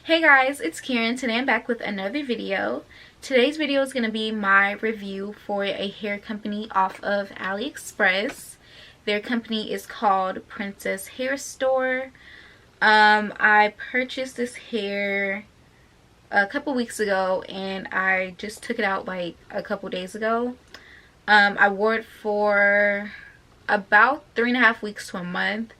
Hey guys, it's Karen. Today I'm back with another video. Today's video is going to be my review for a hair company off of Aliexpress. Their company is called Princess Hair Store. I purchased this hair a couple weeks ago and I just took it out like a couple days ago. I wore it for about 3.5 weeks to a month,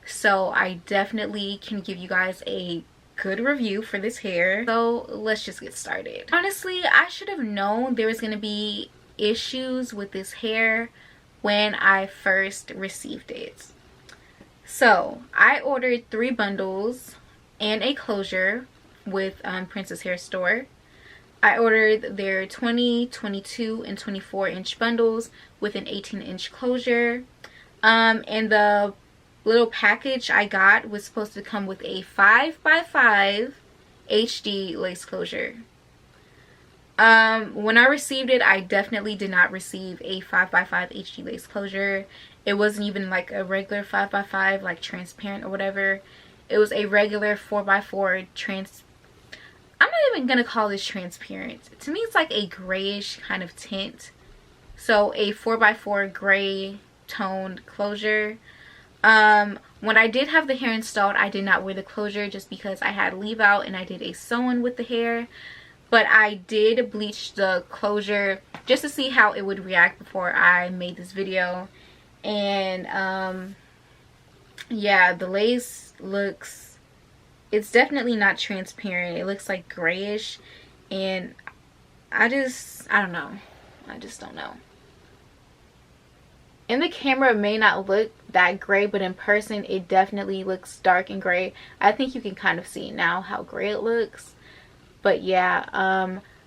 so I definitely can give you guys a good review for this hair. So let's just get started. Honestly, I should have known there was going to be issues with this hair when I first received it. So I ordered 3 bundles and a closure with Princess Hair Store. I ordered their 20, 22, and 24 inch bundles with an 18-inch closure. And the little package I got was supposed to come with a 5x5 HD lace closure. When I received it, I definitely did not receive a 5x5 HD lace closure. It wasn't even like a regular 5x5 like transparent or whatever. It was a regular 4x4 I'm not even gonna call this transparent. To me it's like a grayish kind of tint. So a 4x4 gray toned closure. When I did have the hair installed, I did not wear the closure just because I had leave out and I did a sew-in with the hair. But I did bleach the closure just to see how it would react before I made this video. And yeah, the lace looks, it's definitely not transparent. It looks like grayish, and I don't know. I just don't know. In the camera it may not look that gray, but in person it definitely looks dark and gray. I think you can kind of see now how gray it looks. But yeah,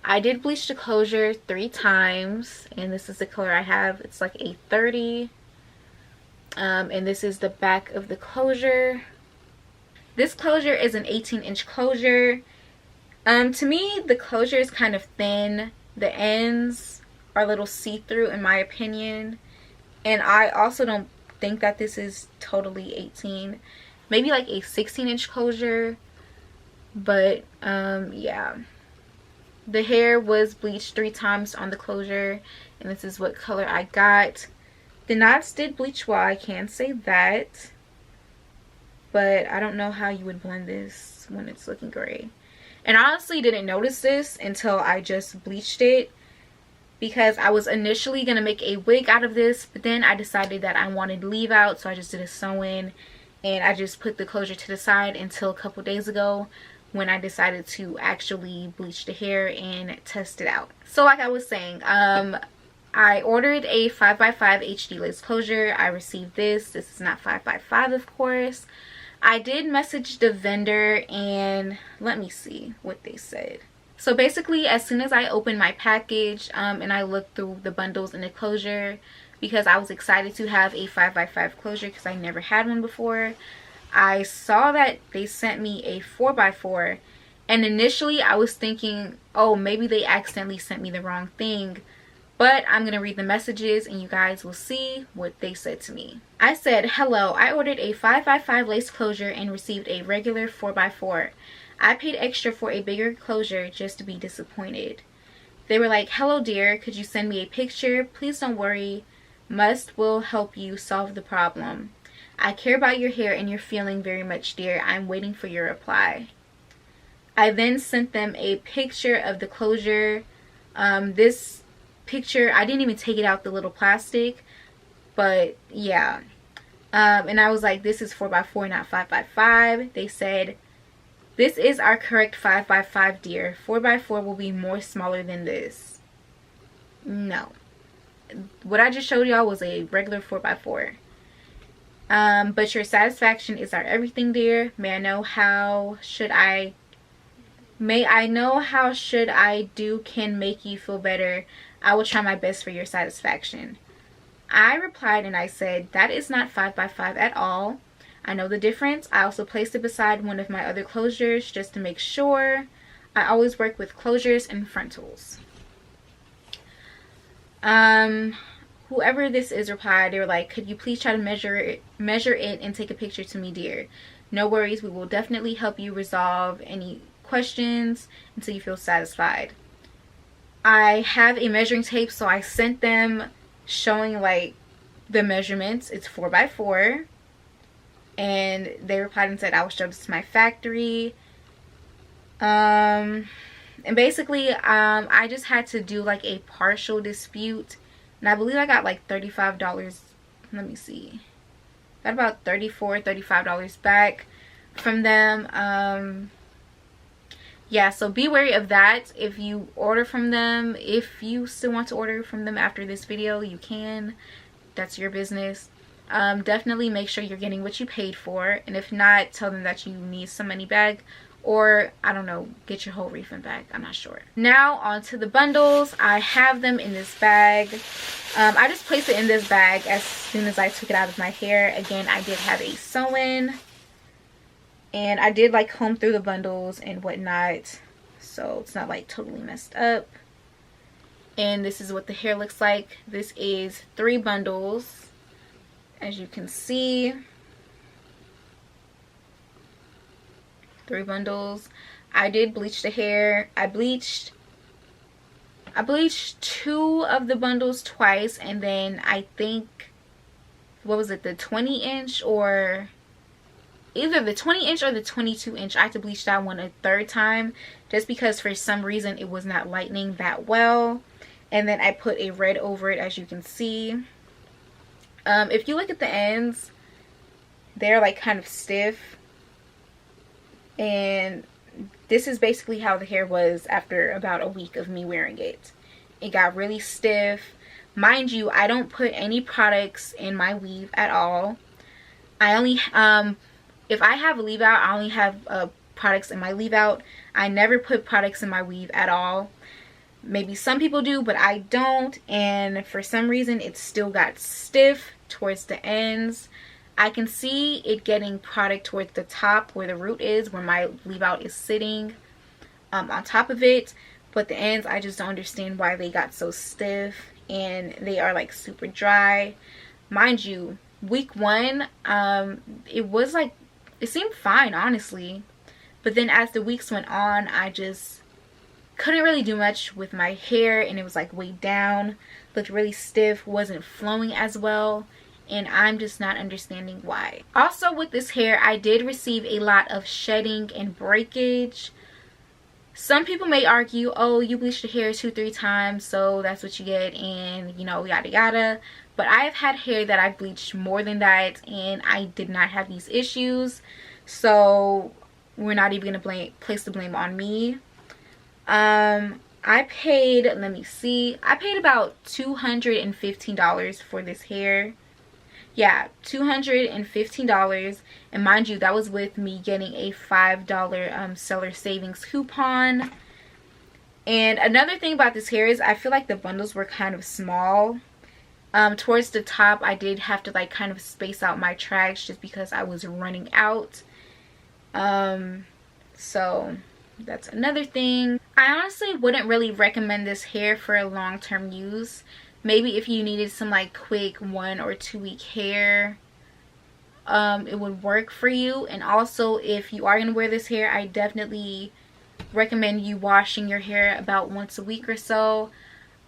I did bleach the closure 3 times, and this is the color I have. It's like a 30. And this is the back of the closure. This closure is an 18-inch closure. To me the closure is kind of thin. The ends are a little see-through in my opinion. And I also don't think that this is totally 18. Maybe like a 16-inch closure. But yeah. The hair was bleached 3 times on the closure. And this is what color I got. The knots did bleach well, I can say that. But I don't know how you would blend this when it's looking gray. And I honestly didn't notice this until I just bleached it, because I was initially going to make a wig out of this, but then I decided that I wanted leave out, so I just did a sew-in, and I just put the closure to the side until a couple days ago when I decided to actually bleach the hair and test it out. So like I was saying, I ordered a 5x5 HD lace closure. I received this. This is not 5x5, of course. I did message the vendor, and let me see what they said. So basically, as soon as I opened my package and I looked through the bundles and the closure, because I was excited to have a 5x5 closure because I never had one before, I saw that they sent me a 4x4, and initially I was thinking, oh, maybe they accidentally sent me the wrong thing. But I'm going to read the messages and you guys will see what they said to me. I said, "Hello, I ordered a 5x5 lace closure and received a regular 4x4. I paid extra for a bigger closure just to be disappointed." They were like, "Hello dear, could you send me a picture? Please don't worry. Must will help you solve the problem. I care about your hair and your feeling very much, dear. I'm waiting for your reply." I then sent them a picture of the closure. This picture, I didn't even take it out the little plastic, but yeah. And I was like, this is 4x4, not 5x5. They said, "This is our correct 5x5, dear. 4x4 will be more smaller than this." No. What I just showed y'all was a regular 4x4. "But your satisfaction is our everything, dear. May I know how should I do can make you feel better. I will try my best for your satisfaction." I replied and I said, "That is not 5x5 at all. I know the difference. I also placed it beside one of my other closures just to make sure. I always work with closures and frontals." Whoever this is replied, they were like, "Could you please try to measure it and take a picture to me, dear? No worries, we will definitely help you resolve any questions until you feel satisfied. I have a measuring tape, so I sent them showing like the measurements. It's 4x4, and they replied and said I will show this to my factory. And basically I just had to do like a partial dispute, and I believe I got like $35. Let me see, got about $35 back from them. Yeah, so be wary of that. If you order from them, if you still want to order from them after this video, you can. That's your business. Definitely make sure you're getting what you paid for, and if not, tell them that you need some money back, or I don't know, get your whole refund back. I'm not sure. Now on to the bundles. I have them in this bag. I just placed it in this bag as soon as I took it out of my hair. Again, I did have a sew-in, and I did like comb through the bundles and whatnot, so it's not like totally messed up. And this is what the hair looks like. This is 3 bundles, as you can see. 3 bundles. I did bleach the hair. I bleached 2 of the bundles twice, and then I think, what was it, the 20-inch, or either the 20-inch or the 22-inch. I had to bleach that one a 3rd time just because for some reason it was not lightening that well. And then I put a red over it, as you can see. If you look at the ends, they're like kind of stiff, and this is basically how the hair was after about a week of me wearing it. It got really stiff. Mind you, I don't put any products in my weave at all. I only if I have a leave out, I only have products in my leave out. I never put products in my weave at all. Maybe some people do, but I don't, and for some reason it still got stiff towards the ends. I can see it getting product towards the top where the root is, where my leave out is sitting on top of it, but the ends, I just don't understand why they got so stiff, and they are like super dry. Mind you, week 1, it was like, it seemed fine honestly, but then as the weeks went on, I just couldn't really do much with my hair, and it was like weighed down, looked really stiff, wasn't flowing as well, and I'm just not understanding why. Also with this hair, I did receive a lot of shedding and breakage. Some people may argue, oh, you bleached your hair 2-3 times, so that's what you get, and you know, yada yada. But I've had hair that I've bleached more than that, and I did not have these issues, so we're not even gonna place the blame on me. I paid, let me see, I paid about $215 for this hair. Yeah, $215, and mind you, that was with me getting a $5 seller savings coupon. And another thing about this hair is I feel like the bundles were kind of small. Towards the top, I did have to like kind of space out my tracks just because I was running out. So that's another thing. I honestly wouldn't really recommend this hair for long-term use. Maybe if you needed some like quick 1 or 2 week hair, it would work for you. And also, if you are going to wear this hair, I definitely recommend you washing your hair about once a week or so.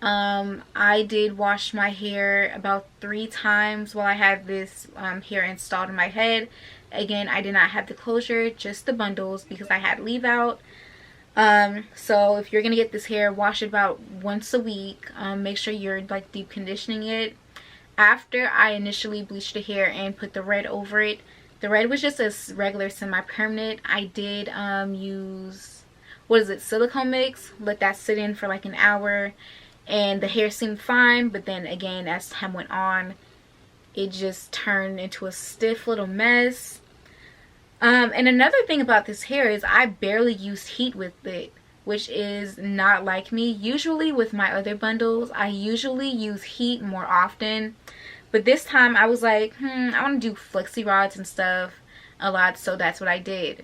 I did wash my hair about 3 times while I had this hair installed in my head. Again, I did not have the closure, just the bundles, because I had leave out. So if you're gonna get this hair, wash it about once a week. Make sure you're like deep conditioning it. After I initially bleached the hair and put the red over it, the red was just a regular semi-permanent. I did use, what is it, silicone mix. Let that sit in for like an hour, and the hair seemed fine, but then again, as time went on, it just turned into a stiff little mess. And another thing about this hair is I barely used heat with it, which is not like me. Usually with my other bundles, I usually use heat more often, but this time I was like, I want to do flexi rods and stuff a lot, so that's what I did.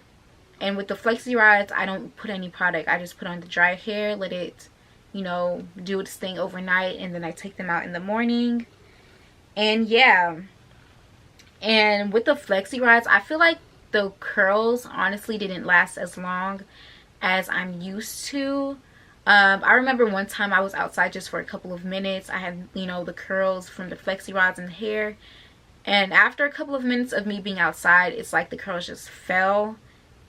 And with the flexi rods, I don't put any product. I just put on the dry hair, let it, you know, do its thing overnight, and then I take them out in the morning. And yeah, and with the flexi rods, I feel like the curls honestly didn't last as long as I'm used to. I remember one time I was outside just for a couple of minutes. I had, you know, the curls from the flexi rods in the hair, and after a couple of minutes of me being outside, it's like the curls just fell,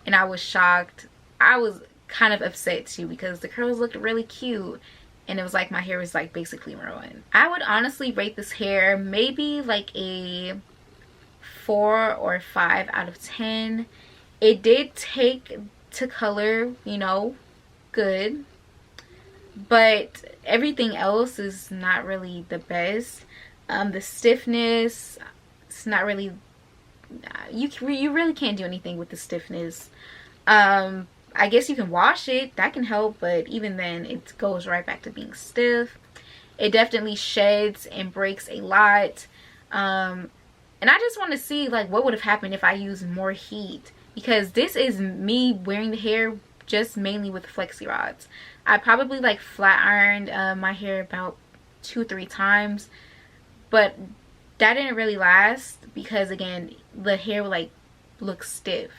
and I was shocked. I was kind of upset too because the curls looked really cute, and it was like my hair was like basically ruined. I would honestly rate this hair maybe like a 4 or 5 out of 10. It did take to color, you know, good, but everything else is not really the best. The stiffness, it's not really, you really can't do anything with the stiffness. I guess you can wash it, that can help, but even then it goes right back to being stiff. It definitely sheds and breaks a lot. And I just want to see like what would have happened if I used more heat, because this is me wearing the hair just mainly with flexi rods. I probably like flat ironed my hair about 2-3 times, but that didn't really last because again the hair would like look stiff,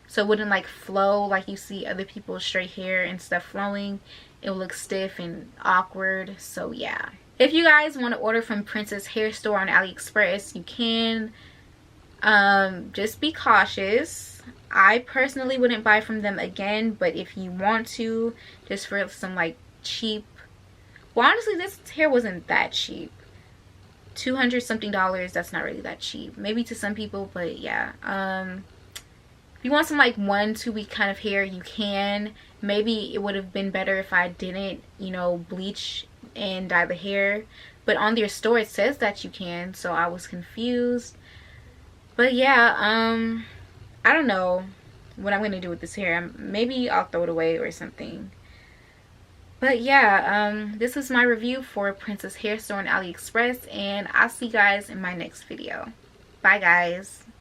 so it wouldn't like flow like you see other people's straight hair and stuff flowing. It would look stiff and awkward. So yeah, if you guys want to order from Princess Hair Store on AliExpress, you can. Just be cautious. I personally wouldn't buy from them again, but if you want to, just for some like cheap, well honestly this hair wasn't that cheap, 200 something dollars. That's not really that cheap, maybe to some people, but yeah. If you want some like 1-2 week kind of hair, you can. Maybe it would have been better if I didn't, you know, bleach and dye the hair, but on their store it says that you can, so I was confused. But yeah, I don't know what I'm gonna do with this hair. Maybe I'll throw it away or something. But yeah, this is my review for Princess Hair Store on AliExpress, and I'll see you guys in my next video. Bye guys.